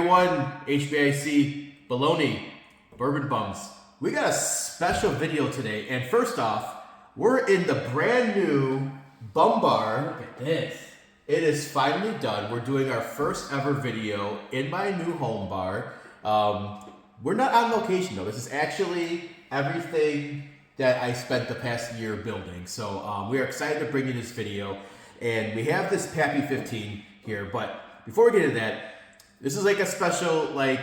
2021 HBIC Bologna Bourbon Bums. We got a special video today, and first off, we're in the brand new Bum Bar. Look at this. It is finally done. We're doing our first ever video in my new home bar. We're not on location though. This is actually everything that I spent the past year building. So we are excited to bring you this video. And we have this Pappy 15 here. But before we get into that, this is like a special like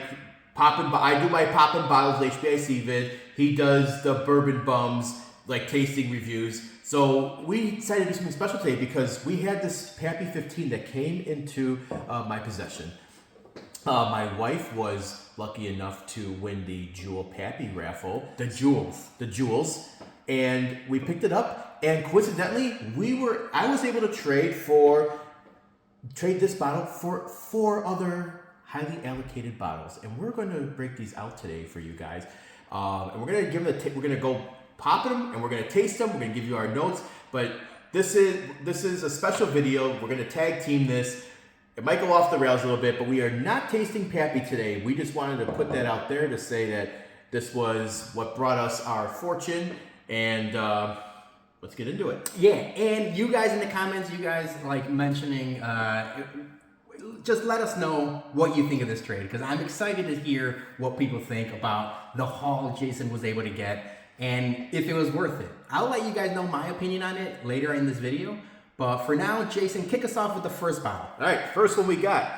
I do my poppin' bottles HBIC vid. He does the bourbon bums, like tasting reviews. So we decided to do something special today because we had this Pappy 15 that came into my possession. My wife was lucky enough to win the Jewel Pappy raffle. The jewels. And we picked it up, and coincidentally, I was able to trade this bottle for 4 other highly allocated bottles. And we're going to break these out today for you guys. And we're going to give them we're going to go pop them, and we're going to taste them. We're going to give you our notes. But this is a special video. We're going to tag team this. It might go off the rails a little bit, but we are not tasting Pappy today. We just wanted to put that out there to say that this was what brought us our fortune. And let's get into it. Yeah, and you guys in the comments, you guys like mentioning, just let us know what you think of this trade, because I'm excited to hear what people think about the haul Jason was able to get and if it was worth it. I'll let you guys know my opinion on it later in this video. But for now, Jason, kick us off with the first bottle. All right, first one we got.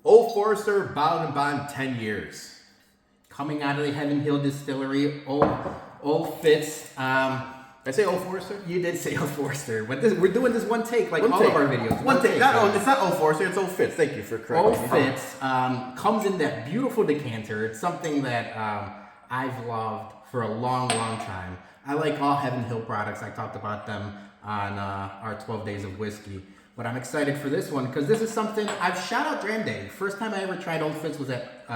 Old Forester Bottled and Bond 10 years. Coming out of the Heaven Hill Distillery, Old Fitz. Did I say Old Forester? You did say Old Forester. But we're doing this one take, like one all take. of our videos. One take. It's not Old Forester, it's Old Fitz. Thank you for correcting me. Old Fitz comes in that beautiful decanter. It's something that I've loved for a long, long time. I like all Heaven Hill products. I talked about them on our 12 Days of Whiskey. But I'm excited for this one because this is something I've shout out Dram Daddy. First time I ever tried Old Fitz was at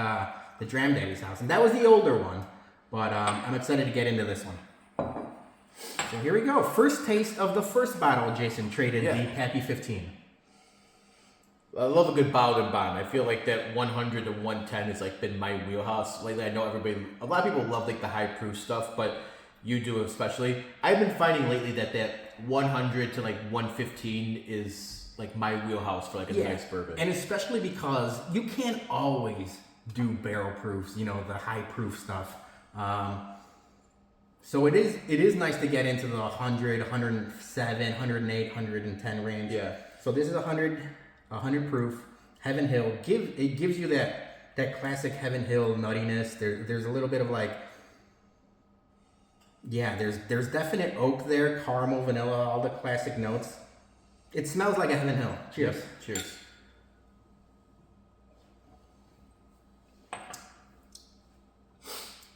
the Dram Daddy's house, and that was the older one. But I'm excited to get into this one. So here we go. First taste of the first bottle Jason traded, the Pappy 15. I love a good bottled and bond. I feel like that 100 to 110 has like been my wheelhouse. Lately, I know a lot of people love like the high proof stuff, but you do especially. I've been finding lately that 100 to like 115 is like my wheelhouse for like a nice bourbon. And especially because you can't always do barrel proofs, the high proof stuff. So it is nice to get into the 100, 107, 108, 110 range. Yeah. So this is 100 proof, Heaven Hill. It gives you that classic Heaven Hill nuttiness. There's a little bit of like, there's definite oak there, caramel, vanilla, all the classic notes. It smells like a Heaven Hill. Cheers. Yep. Cheers.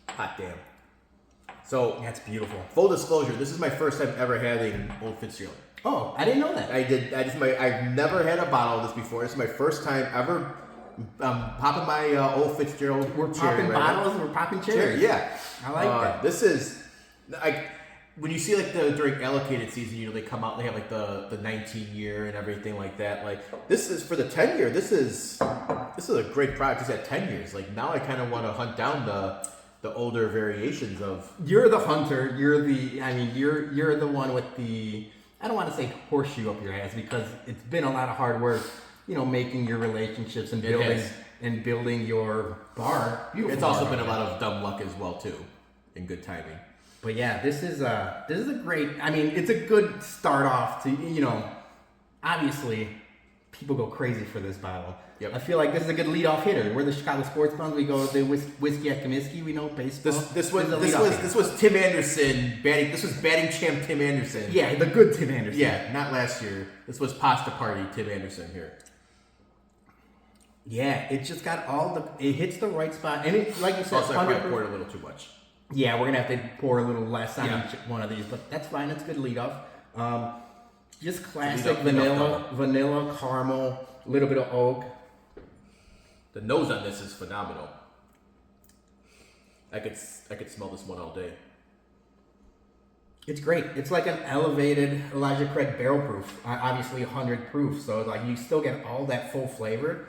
Hot damn. So that's beautiful. Full disclosure, this is my first time ever having Old Fitzgerald. Oh, I didn't know that. I've never had a bottle of this before. This is my first time ever popping my Old Fitzgerald. We're popping bottles. We're popping cherries. Yeah, I like that. This is like when you see like during allocated season, they come out. They have like the 19 year and everything like that. Like this is for the 10 year. This is a great product. It's at 10 years. Like now, I kind of want to hunt down the older variations of. You're the hunter. You're the one with the. I don't want to say horseshoe up your ass because it's been a lot of hard work, making your relationships and building your bar. Beautiful. It's also been a lot of dumb luck as well too, and good timing. But yeah, this is a great. It's a good start off to obviously people go crazy for this bottle. Yep. I feel like this is a good leadoff hitter. We're the Chicago Sports Bums. We go the whiskey at Comiskey. We know baseball. This was Tim Anderson batting. This was batting champ Tim Anderson. Yeah, the good Tim Anderson. Yeah, not last year. This was Pasta Party Tim Anderson here. Yeah, it just got it hits the right spot, and it, like you said, also I probably poured a little too much. Yeah, we're gonna have to pour a little less on each one of these, but that's fine. It's good leadoff. Just classic vanilla, caramel, a little bit of oak. The nose on this is phenomenal. I could smell this one all day. It's great. It's like an elevated Elijah Craig barrel proof. Obviously 100 proof, so like you still get all that full flavor.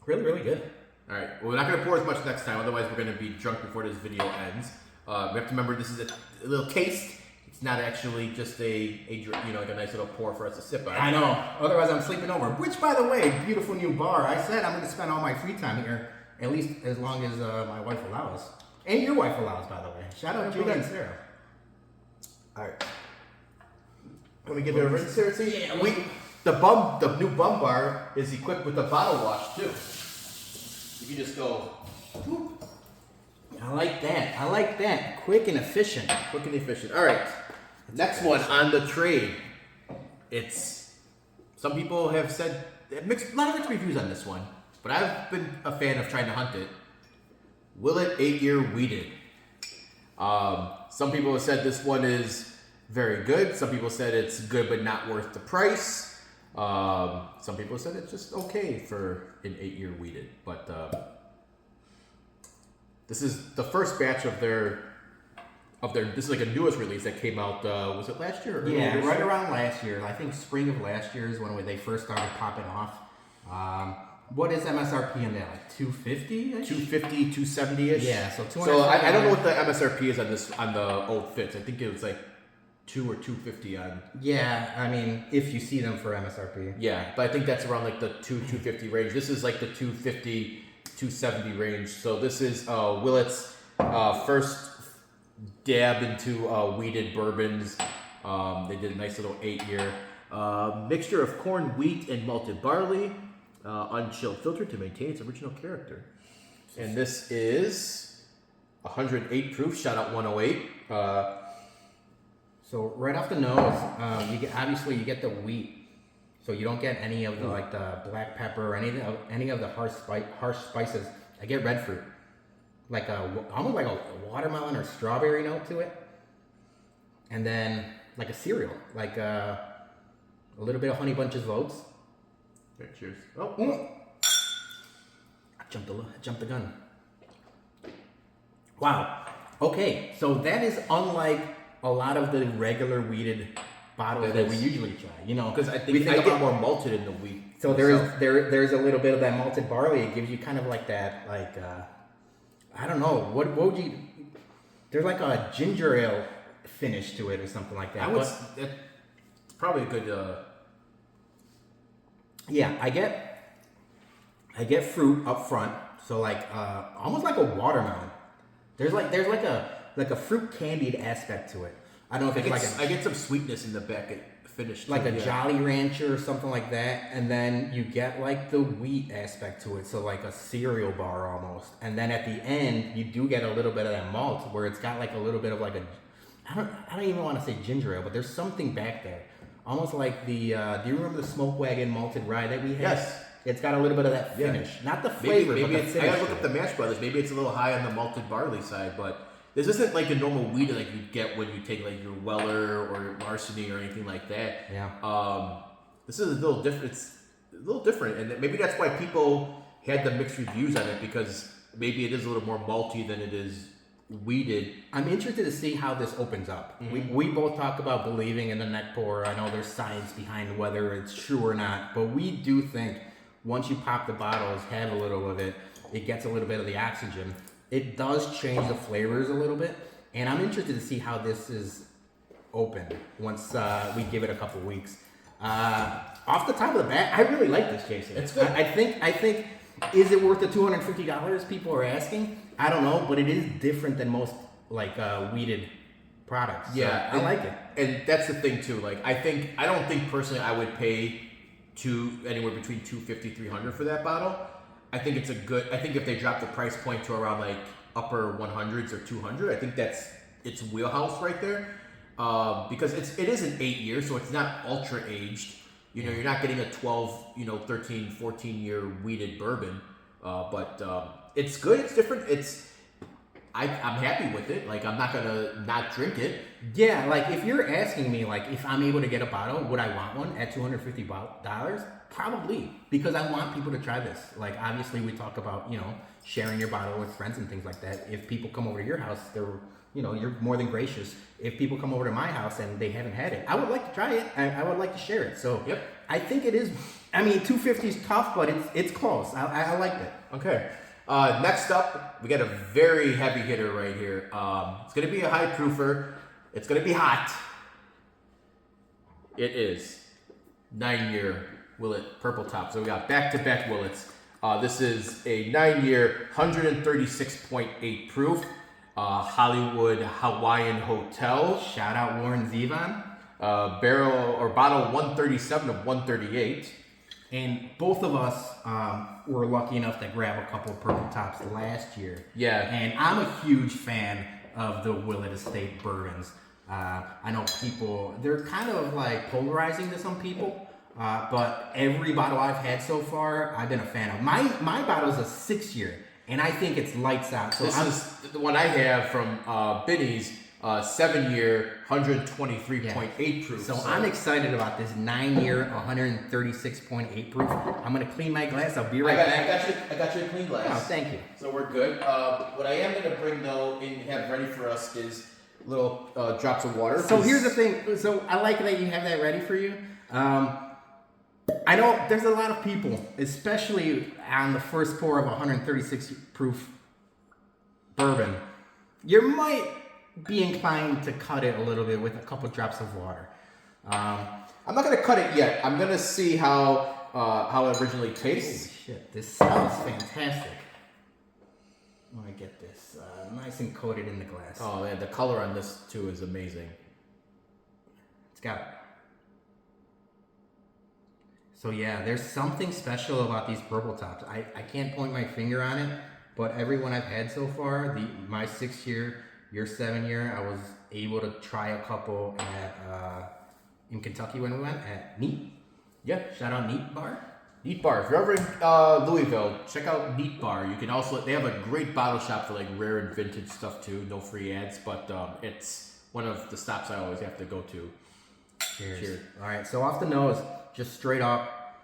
Really, really good. All right. Well, we're not gonna pour as much next time. Otherwise, we're gonna be drunk before this video ends. We have to remember this is a little taste. It's not actually just like a nice little pour for us to sip on. I know. Otherwise, I'm sleeping over. Which, by the way, beautiful new bar. I said I'm going to spend all my free time here, at least as long as my wife allows, and your wife allows, by the way. Shout out to Julie and Sarah. All right. Let me give you a rinse here. See, Yeah, the new bum bar is equipped with a bottle wash too. You can just go. Whoop. I like that. I like that. Quick and efficient. Quick and efficient. All right. Next one on the trade. Some people have said a lot of mixed reviews on this one, but I've been a fan of trying to hunt it. Willet 8-year wheated. Some people have said this one is very good. Some people said it's good but not worth the price. Some people said it's just okay for an 8-year wheated, but this is the first batch of their. This is like a newest release that came out. Was it last year? Or Yeah, right around last year. I think spring of last year is when they first started popping off. What is MSRP in there? Like 250-ish? 250, 270-ish. Yeah, so 200. So I don't know what the MSRP is on the old fits. I think it was like 2 or 250 on. Yeah, I mean, if you see them for MSRP. Yeah, but I think that's around like the 250 range. This is like the 250, 270 range. So this is Willet's first dab into wheated bourbons. They did a nice little 8-year mixture of corn, wheat, and malted barley, unchilled filtered to maintain its original character. And this is 108 proof. Shout out 108. So right off the nose, you get the wheat, so you don't get any of the the black pepper or any of the harsh spices. I get red fruit, almost like a watermelon or strawberry note to it, and then like a cereal, like a little bit of honey bunches of oats. Okay, cheers. Oh, I jumped the gun. Wow. Okay, so that is unlike a lot of the regular wheated bottles that we usually try. because I think I get more malted in the wheat. So there's a little bit of that malted barley. It gives you kind of like that, I don't know, what would you? There's like a ginger ale finish to it or something like that. It's probably a good. Yeah, I get fruit up front, so almost like a watermelon. There's like a fruit candied aspect to it. I don't know if I get some sweetness in the back finish. Like a Jolly Rancher or something like that, and then you get like the wheat aspect to it, so like a cereal bar almost. And then at the end, you do get a little bit of that malt, where it's got like a little bit of like I don't even want to say ginger ale, but there's something back there, almost like the. Do you remember the Smoke Wagon malted rye that we had? Yes. It's got a little bit of that finish, not the flavor, maybe but the finish. I gotta look up the Mash Brothers. Maybe it's a little high on the malted barley side, but this isn't like a normal wheat like you get when you take like your Weller or Larceny or anything like that. Yeah. This is a little different. It's a little different, and maybe that's why people had the mixed reviews on it, because maybe it is a little more malty than it is wheated. I'm interested to see how this opens up. Mm-hmm. We both talk about believing in the neck pour. I know there's science behind whether it's true or not, but we do think once you pop the bottles, have a little of it, it gets a little bit of the oxygen. It does change the flavors a little bit, and I'm interested to see how this is open once we give it a couple weeks. Off the top of the bat, I really like this, Jason. It's good. I think, is it worth the $250 people are asking? I don't know, but it is different than most wheated products. So Yeah, I like it. And that's the thing too. Like I don't think personally I would pay anywhere between $250, $300 for that bottle. I think it's I think if they drop the price point to around like upper 100s or 200, I think that's its wheelhouse right there. Because it is an 8-year, so it's not ultra aged. You're not getting a 12, 13, 14 year wheated bourbon. But it's good. It's different. I'm happy with it. Like, I'm not gonna not drink it. Yeah, like if you're asking me, like if I'm able to get a bottle, would I want one at $250? Probably, because I want people to try this. Like, obviously, we talk about, you know, sharing your bottle with friends and things like that. If people come over to your house, they're, you know, you're more than gracious. If people come over to my house and they haven't had it, I would like to try it. I would like to share it. So, yep. I think it is. I mean, 250 is tough, but it's close. I liked it. Okay. Next up, we got a very heavy hitter right here. It's going to be a high proofer. It's going to be hot. It is 9-year Willet Purple Top. So we got back-to-back Willets. This is a 9-year, 136.8 proof. Hollywood Hawaiian Hotel. Shout out Warren Zevon. Barrel or bottle 137 of 138. And both of us were lucky enough to grab a couple of Purple Tops last year. Yeah. And I'm a huge fan of the Willet Estate bourbons. I know people, they're kind of like polarizing to some people, but every bottle I've had so far, I've been a fan of. My bottle's a 6-year, and I think it's lights out. So this is the one I have from Binny's. 7-year, 123.8 proof. So I'm excited about this 9-year, 136.8 proof. I'm gonna clean my glass. I'll be right back. I got you a clean glass. Oh, thank you. So we're good. What I am gonna bring though and have ready for us is little drops of water. So here's the thing. So I like that you have that ready for you. I know there's a lot of people, especially on the first pour of 136 proof bourbon, you might be inclined to cut it a little bit with a couple drops of water. I'm not gonna cut it yet. I'm gonna see how it originally tastes. Holy shit, this smells fantastic. I want to get this nice and coated in the glass. Oh man, the color on this too is amazing. It's got it. So yeah, there's something special about these Purple Tops. I can't point my finger on it, but everyone I've had so far, my 6-year, your 7-year, I was able to try a couple at in Kentucky when we went at Neat. Yeah, shout out Neat Bar. Neat Bar. If you're ever in Louisville, check out Neat Bar. You can also, they have a great bottle shop for like rare and vintage stuff too. No free ads, but it's one of the stops I always have to go to. Cheers. Cheers. All right, so off the nose, just straight up,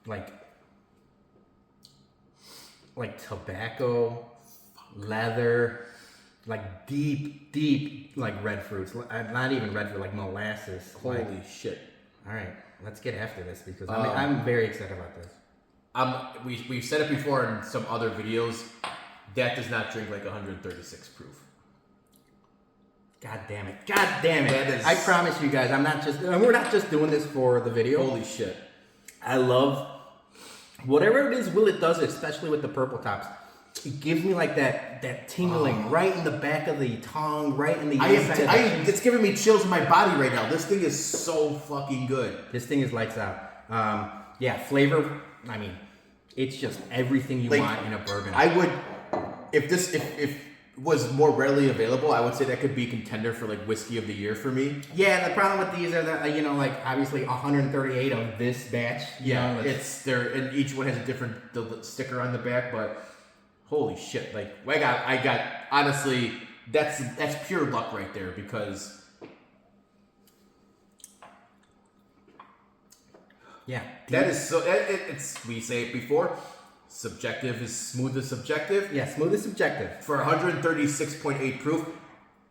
like tobacco, leather, like deep, like red fruits. Not even red fruit, like molasses. Holy shit. All right, let's get after this because I'm very excited about this. We've said it before in some other videos. That does not drink like 136 proof. God damn it! God damn it! That is... I promise you guys, we're not just doing this for the video. Holy shit! I love whatever it is Willet does, especially with the Purple Tops. It gives me like that tingling right in the back of the tongue, right in the inside. It's giving me chills in my body right now. This thing is so fucking good. This thing is lights out. Yeah, flavor. I mean, it's just everything you want in a bourbon. I would, if it was more readily available, I would say that could be contender for like whiskey of the year for me. Yeah, the problem with these are that like obviously 138 of this batch. Yeah, it's there, and each one has a different sticker on the back, but. Holy shit! Like I got. Honestly, that's pure luck right there because. Yeah, that is so. It's we say it before. Subjective is smooth as subjective. Yeah, smooth as subjective. For 136.8 proof,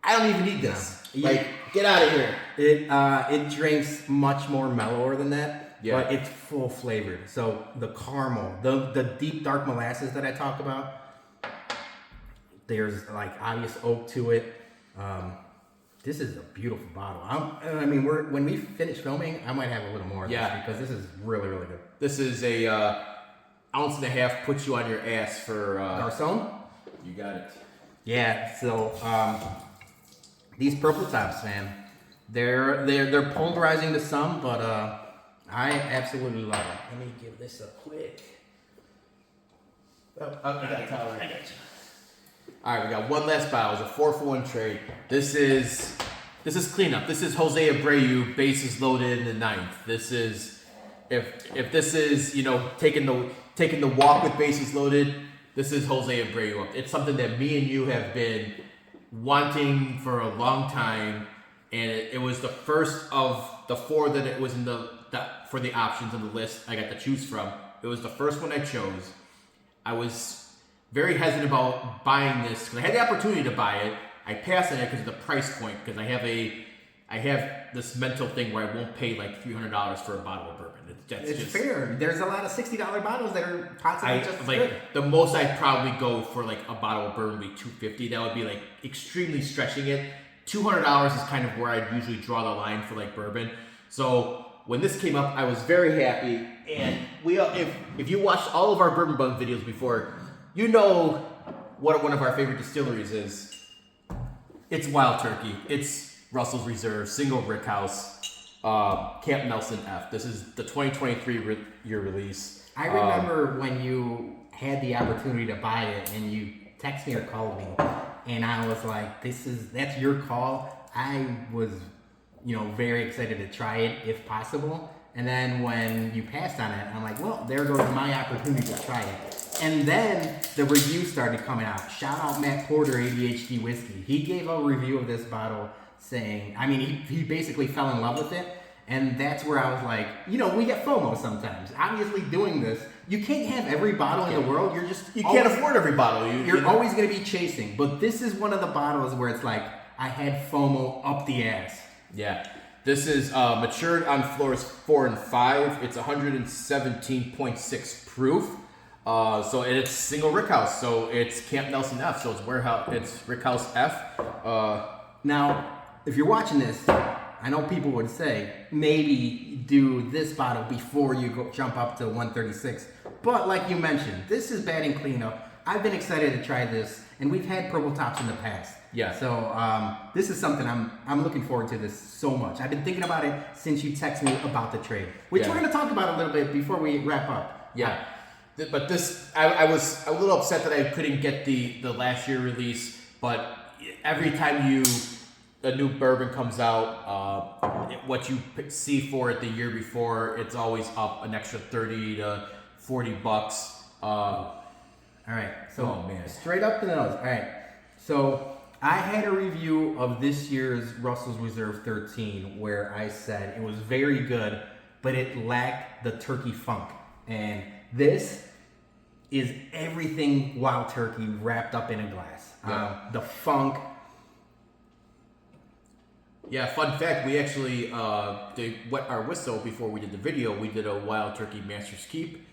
I don't even need this. No. Like, get out of here. It drinks much more mellower than that. Yeah. But it's full flavored. So the caramel, the deep dark molasses that I talk about. There's like obvious oak to it. This is a beautiful bottle. I mean, when we finish filming, I might have a little more of this because this is really, really good. This is a ounce and a half. Puts you on your ass for Garcon. You got it. Yeah. So these Purple Tops, man, they're polarizing to some, but I absolutely love it. Let me give this a quick. I got a towel. I got you. All right, we got one last bottle. It's a 4-for-1 trade. This is cleanup. This is Jose Abreu, bases loaded in the 9th. This is if this is taking the walk with bases loaded. this is Jose Abreu. It's something that me and you have been wanting for a long time, and it was the first of the 4 that it was in for the options on the list I got to choose from. It was the first one I chose. I was very hesitant about buying this because I had the opportunity to buy it. I passed on it because of the price point, because I have this mental thing where I won't pay like $300 for a bottle of bourbon. It's just fair. There's a lot of $60 bottles that are possibly just like good. The most I'd probably go for like a bottle of bourbon would be $250. That would be like extremely stretching it. $200 is kind of where I'd usually draw the line for like bourbon. So when this came up, I was very happy. And if you watched all of our Bourbon Bun videos before, you know what one of our favorite distilleries is. It's Wild Turkey. It's Russell's Reserve, Single Rickhouse, Camp Nelson F. This is the 2023 year release. I remember when you had the opportunity to buy it and you texted me or called me, and I was like, that's your call. I was, very excited to try it if possible. And then when you passed on it, I'm like, well, there goes my opportunity to try it. And then the reviews started coming out. Shout out Matt Porter, ADHD Whiskey. He gave a review of this bottle saying, he basically fell in love with it. And that's where I was like, we get FOMO sometimes. Obviously doing this, you can't have every bottle in the world. You can't afford every bottle. You're always going to be chasing. But this is one of the bottles where it's like, I had FOMO up the ass. Yeah. This is matured on floors 4 and 5. It's 117.6 proof. So it's single rickhouse. So it's Camp Nelson F. So it's rickhouse F. Now, if you're watching this, I know people would say maybe do this bottle before you jump up to 136. But like you mentioned, this is batting cleanup. I've been excited to try this, and we've had purple tops in the past. Yeah. So this is something I'm looking forward to this so much. I've been thinking about it since you texted me about the trade, which we're going to talk about a little bit before we wrap up. Yeah. But this, I was a little upset that I couldn't get the last year release. But every time a new bourbon comes out, what you see for it the year before, it's always up an extra $30 to $40. All right. So straight up to the nose. All right. So I had a review of this year's Russell's Reserve 13 where I said it was very good, but it lacked the turkey funk. And this is everything Wild Turkey wrapped up in a glass. Yeah. The funk. Yeah, fun fact, we actually did our whistle before we did the video. We did a Wild Turkey Master's Keep.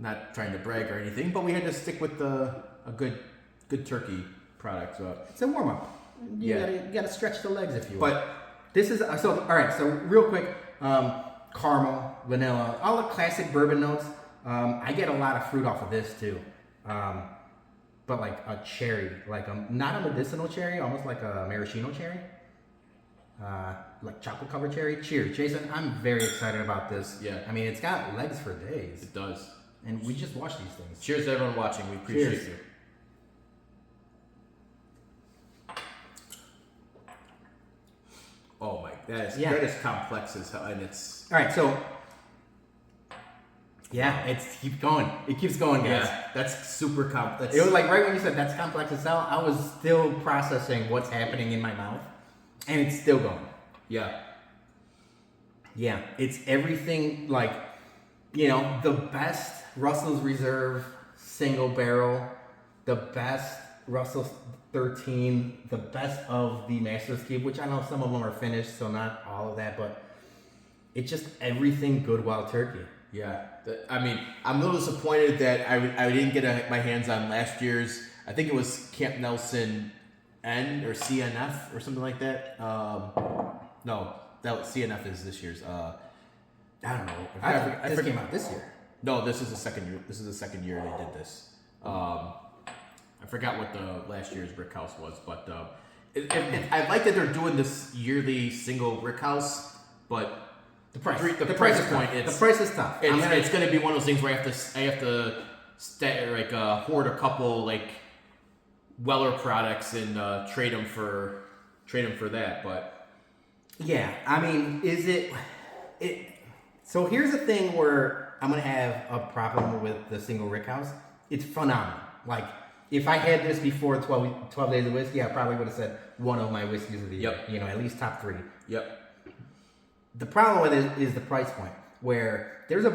Not trying to brag or anything, but we had to stick with a good turkey product. So it's a warm up. You gotta stretch the legs if you want. But this is all right. So real quick, caramel, vanilla, all the classic bourbon notes. I get a lot of fruit off of this too, but like a cherry, like not a medicinal cherry, almost like a maraschino cherry, like chocolate covered cherry. Cheers, Jason. I'm very excited about this. Yeah. I mean, it's got legs for days. It does. And we just watch these things. Cheers to everyone watching. We appreciate Cheers. you. Oh my, that is complex as hell, and it's all right. So it keeps going. It keeps going, guys. Yeah, that's super complex. It was like right when you said that's complex as hell, I was still processing what's happening in my mouth, and it's still going. Yeah. Yeah, it's everything like, the best Russell's Reserve single barrel, the best Russell's 13, the best of the Master's Keep, which I know some of them are finished, so not all of that, but it's just everything good Wild Turkey. Yeah, I'm a little disappointed that I didn't get my hands on last year's. I think it was Camp Nelson N or CNF or something like that. No, CNF is this year's. I don't know. This came out this year. No, this is the second year. This is the second year they did this. I forgot what the last year's Rickhouse was, but I like that they're doing this yearly single Rickhouse, but the price point. The price is tough. It's going to be one of those things where I have to hoard a couple like Weller products and trade them for that. But yeah, I mean, is it? So here's the thing where I'm gonna have a problem with the single Rickhouse. it's phenomenal. Like, if I had this before 12 days of whiskey, I probably would have said one of my whiskeys of the year. Yep. You know, at least top 3. Yep. The problem with it is the price point, where there's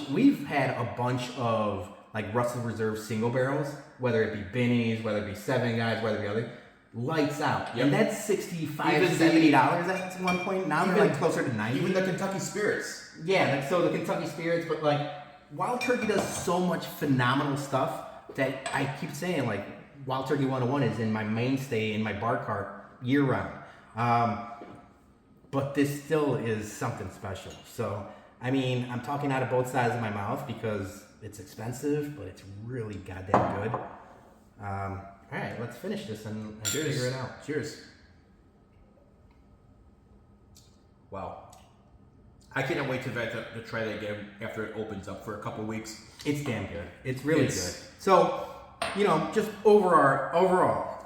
we've had a bunch of like Russell Reserve single barrels, whether it be Binnies, whether it be Seven Guys, whether it be other, lights out. Yep. And that's $65, $70 at one point. Now they're like closer to 90. Even the Kentucky Spirits. Yeah, like, so the Kentucky Spirits, but like Wild Turkey does so much phenomenal stuff that I keep saying, like, Wild Turkey 101 is in my mainstay in my bar cart year round. But this still is something special. So, I mean, I'm talking out of both sides of my mouth because it's expensive, but it's really goddamn good. All right, let's finish this and figure it out. Cheers. Wow. I cannot wait to try that again after it opens up for a couple weeks. It's damn good. It's really good. So, you know, just overall,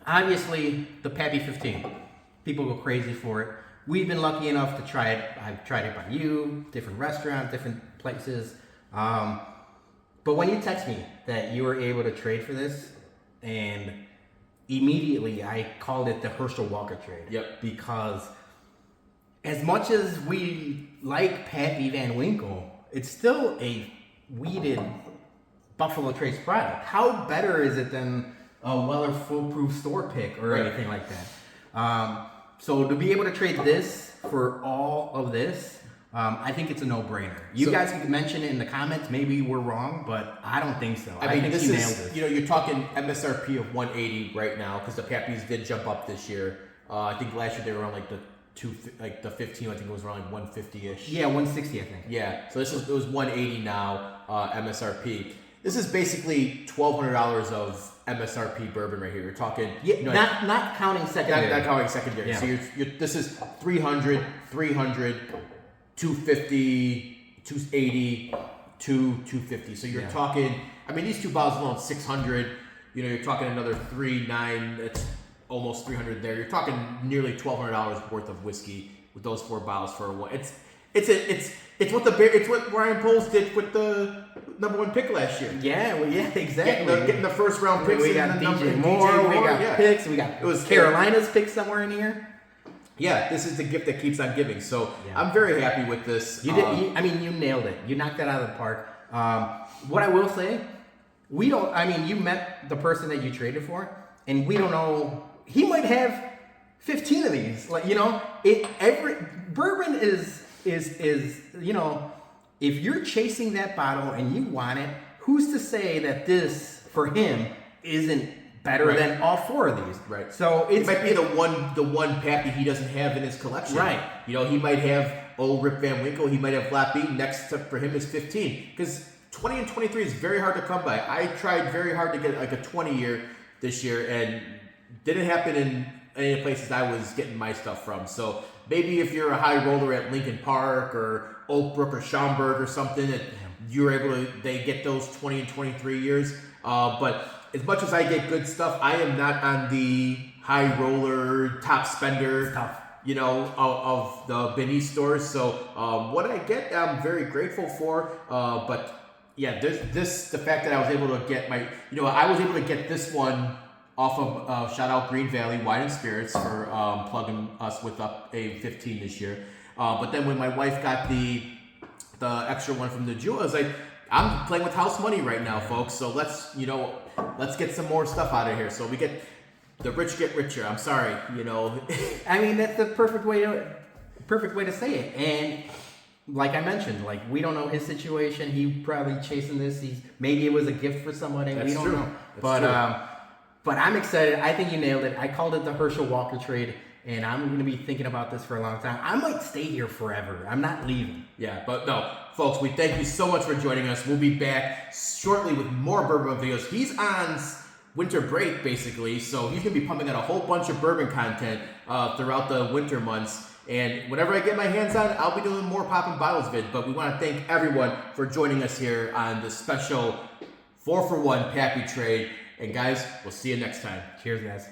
obviously the Pappy 15. People go crazy for it. We've been lucky enough to try it. I've tried it by you, different restaurants, different places. But when you text me that you were able to trade for this, and immediately I called it the Herschel Walker trade. Yep. Because as much as we like Pappy Van Winkle, it's still a weeded Buffalo Trace product. How better is it than a Weller foolproof store pick or anything like that? So to be able to trade this for all of this, I think it's a no-brainer. You guys can mention it in the comments. Maybe we're wrong, but I don't think so. I mean, think this you is, nailed it. you know, you're talking MSRP of 180 right now because the Pappies did jump up this year. I think last year they were around like the 15. I think it was around like 150ish. Yeah, 160, I think. Yeah, so it was 180 now MSRP. This is basically $1,200 of MSRP bourbon right here. You're talking, not counting secondary. Not counting secondary. Yeah. So this is 300, 250, 280, 250. So you're talking. I mean, these two bottles alone 600. You know, you're talking another 3.9. It's almost 300 there. You're talking nearly $1,200 worth of whiskey with those 4 bottles for one. It's what Ryan Poles did with the #1 pick last year. Yeah, exactly. Getting the first round picks. We got DJ Moore. We got picks. We got Carolina's picks somewhere in here. Yeah, this is the gift that keeps on giving. So I'm very happy with this. You did. You nailed it. You knocked that out of the park. What I will say, you met the person that you traded for, and we don't know. He might have 15 of these. Like, you know, every bourbon is you know, if you're chasing that bottle and you want it, who's to say that this for him isn't better than all 4 of these? Right. So it might be the one Pappy he doesn't have in his collection. Right. You know, he might have old Rip Van Winkle. He might have Flat Beat. Next up for him is 15 because 20 and 23 is very hard to come by. I tried very hard to get like a 20 year this year and didn't happen in any of the places I was getting my stuff from. So maybe if you're a high roller at Lincoln Park or Oak Brook or Schaumburg or something, that you're able to, they get those 20 and 23 years. But as much as I get good stuff, I am not on the high roller top spender, you know, of the Benny stores. So what I get, I'm very grateful for. But yeah, the fact that I was able to get I was able to get this one off of, shout out Greene Valley Wine and Spirits for plugging us with up a 15 this year. But then when my wife got the extra one from the Jewel, I was like, I'm playing with house money right now, folks. So let's get some more stuff out of here. So we get the rich get richer. I'm sorry, you know. I mean, that's the perfect way to say it. And like I mentioned, like we don't know his situation. He probably chasing this. Maybe it was a gift for somebody. That's we don't true. know. That's true. But I'm excited. I think you nailed it. I called it the Herschel Walker trade, and I'm going to be thinking about this for a long time. I might stay here forever. I'm not leaving. Yeah, but no, folks, we thank you so much for joining us. We'll be back shortly with more bourbon videos. He's on winter break, basically, so he's going to be pumping out a whole bunch of bourbon content throughout the winter months. And whenever I get my hands on it, I'll be doing more popping bottles vid. But we want to thank everyone for joining us here on the special 4-for-1 Pappy trade. And guys, we'll see you next time. Cheers, guys.